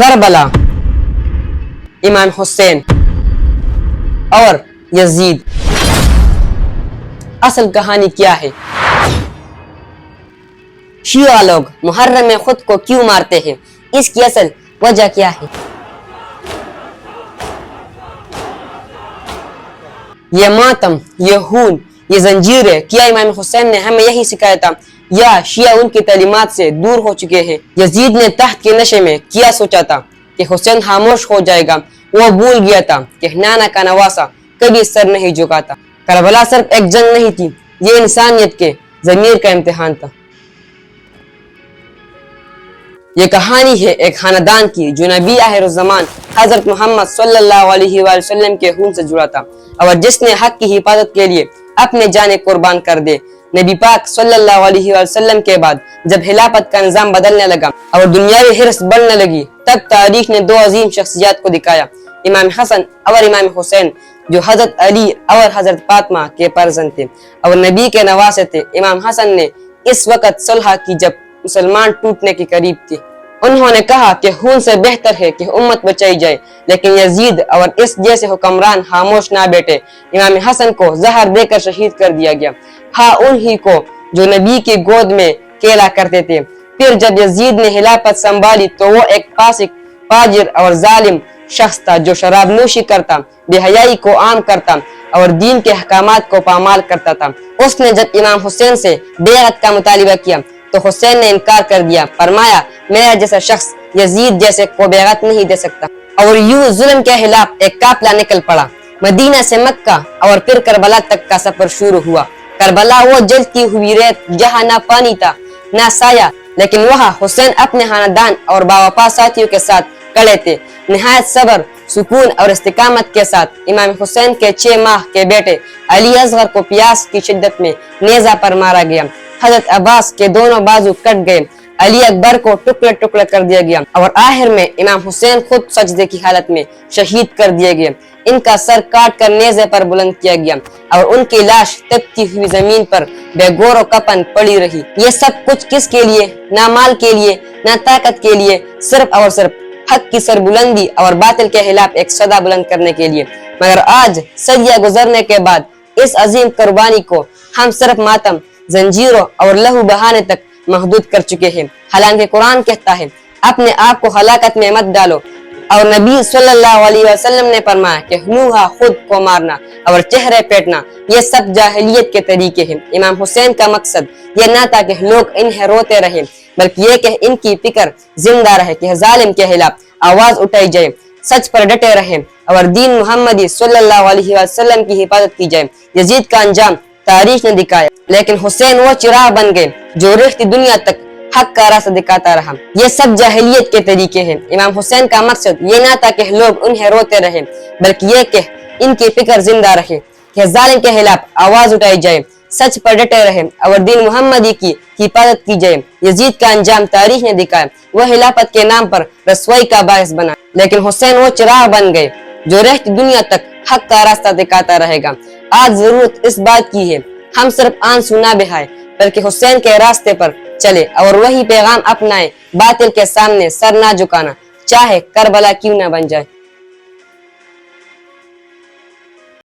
کربلا، امام حسین اور یزید۔ اصل کہانی کیا ہے؟ شیعہ لوگ محرم میں خود کو کیوں مارتے ہیں؟ اس کی اصل وجہ کیا ہے؟ یہ ماتم، یہ خون، یہ زنجیریں کیا امام حسین نے ہمیں یہی سکھایا تھا یا شیعہ ان کی تعلیمات سے دور ہو چکے ہیں؟ یزید نے تحت کے نشے میں کیا سوچا تھا کہ حسین خاموش ہو جائے گا؟ وہ بھول گیا تھا کہ نانا کا نواسا کبھی سر نہیں جھکاتا۔ کربلا صرف ایک جنگ نہیں تھی، یہ انسانیت کے ضمیر کا امتحان تھا۔ یہ کہانی ہے ایک خاندان کی جو نبی آخر الزمان حضرت محمد صلی اللہ علیہ وآلہ وسلم کے خون سے جڑا تھا اور جس نے حق کی حفاظت کے لیے اپنے جانیں قربان کر دے۔ نبی پاک صلی اللہ علیہ وآلہ وسلم کے بعد جب خلافت کا نظام بدلنے لگا اور دنیاوی حرص بڑھنے لگی، تب تاریخ نے دو عظیم شخصیات کو دکھایا، امام حسن اور امام حسین، جو حضرت علی اور حضرت فاطمہ کے فرزند تھے اور نبی کے نواسے تھے۔ امام حسن نے اس وقت صلح کی جب مسلمان ٹوٹنے کے قریب تھے۔ انہوں نے کہا کہ خون سے بہتر ہے کہ امت بچائی جائے، لیکن یزید اور اس جیسے حکمران خاموش نہ بیٹھے۔ امام حسن کو زہر دے کر شہید کر دیا گیا، ہاں انہی کو جو نبی کی گود میں کھیلا کرتے تھے۔ پھر جب یزید نے خلافت سنبھالی تو وہ ایک فاسق، فاجر اور ظالم شخص تھا جو شراب نوشی کرتا، بے حیائی کو عام کرتا اور دین کے احکامات کو پامال کرتا تھا۔ اس نے جب امام حسین سے بیعت کا مطالبہ کیا تو حسین نے انکار کر دیا، فرمایا میرا جیسا شخص یزید جیسے کو بیعت نہیں دے سکتا۔ اور یوں ظلم کے خلاف ایک قافلہ نکل پڑا۔ مدینہ سے مکہ اور پھر کربلا تک کا سفر شروع ہوا۔ کربلا وہ جلتی ہوئی ریت جہاں نہ پانی تھا نہ سایہ، لیکن وہاں حسین اپنے خاندان اور باوفا ساتھیوں کے ساتھ کھڑے تھے، نہایت صبر، سکون اور استقامت کے ساتھ۔ امام حسین کے 6 ماہ کے بیٹے علی اصغر کو پیاس کی شدت میں نیزہ پر مارا گیا۔ حضرت عباس کے دونوں بازو کٹ گئے، علی اکبر کو ٹکڑے ٹکڑے کر دیا گیا اور آخر میں امام حسین خود سجدے کی حالت میں شہید کر دیے گئے۔ ان کا سر کاٹ کر نیزے پر بلند کیا گیا اور ان کی لاش تپتی ہوئی زمین پر بے گور و کفن پڑی رہی۔ یہ سب کچھ کس کے لیے؟ نہ مال کے لیے، نہ طاقت کے لیے، صرف اور صرف حق کی سر بلندی اور باطل کے خلاف ایک صدا بلند کرنے کے لیے۔ مگر آج صدیاں گزرنے کے بعد اس عظیم قربانی کو ہم صرف ماتم، زنجیروں اور لہو بہانے تک محدود کر چکے ہیں، حالانکہ قرآن کہتا ہے اپنے آپ کو ہلاکت میں مت ڈالو، اور نبی صلی اللہ علیہ وسلم نے فرمایا کہ ہنوہا خود کو مارنا اور چہرے پیٹنا یہ سب جاہلیت کے طریقے ہیں۔ امام حسین کا مقصد یہ نہ تھا کہ لوگ انہیں روتے رہیں، بلکہ یہ کہ ان کی فکر زندہ رہے کہ ظالم کے خلاف آواز اٹھائی جائے، سچ پر ڈٹے رہیں اور دین محمدی صلی اللہ علیہ وسلم کی حفاظت کی جائے۔ یزید کا انجام تاریخ نے دکھایا، لیکن حسین وہ چراغ بن گئے جو رہتی دنیا تک حق کا راستہ دکھاتا رہا۔ یہ سب جاہلیت کے طریقے ہیں۔ امام حسین کا مقصد یہ نہ تھا کہ لوگ انہیں روتے رہیں، بلکہ یہ کہ ان کی فکر زندہ رہے کہ ظالم کے خلاف آواز اٹھائی جائے، سچ پر ڈٹے رہیں اور دین محمدی کی حفاظت کی جائے۔ یزید کا انجام تاریخ نے دکھایا، وہ خلافت کے نام پر رسوائی کا باعث بنا، لیکن حسین وہ چراغ بن گئے جو رہتی دنیا تک حق کا راستہ دکھاتا رہے گا۔ آج ضرورت اس بات کی ہے ہم صرف آنسو نہ بہائے، بلکہ حسین کے راستے پر چلے اور وہی پیغام اپنائے، باطل کے سامنے سر نہ جھکانا، چاہے کربلا کیوں نہ بن جائے۔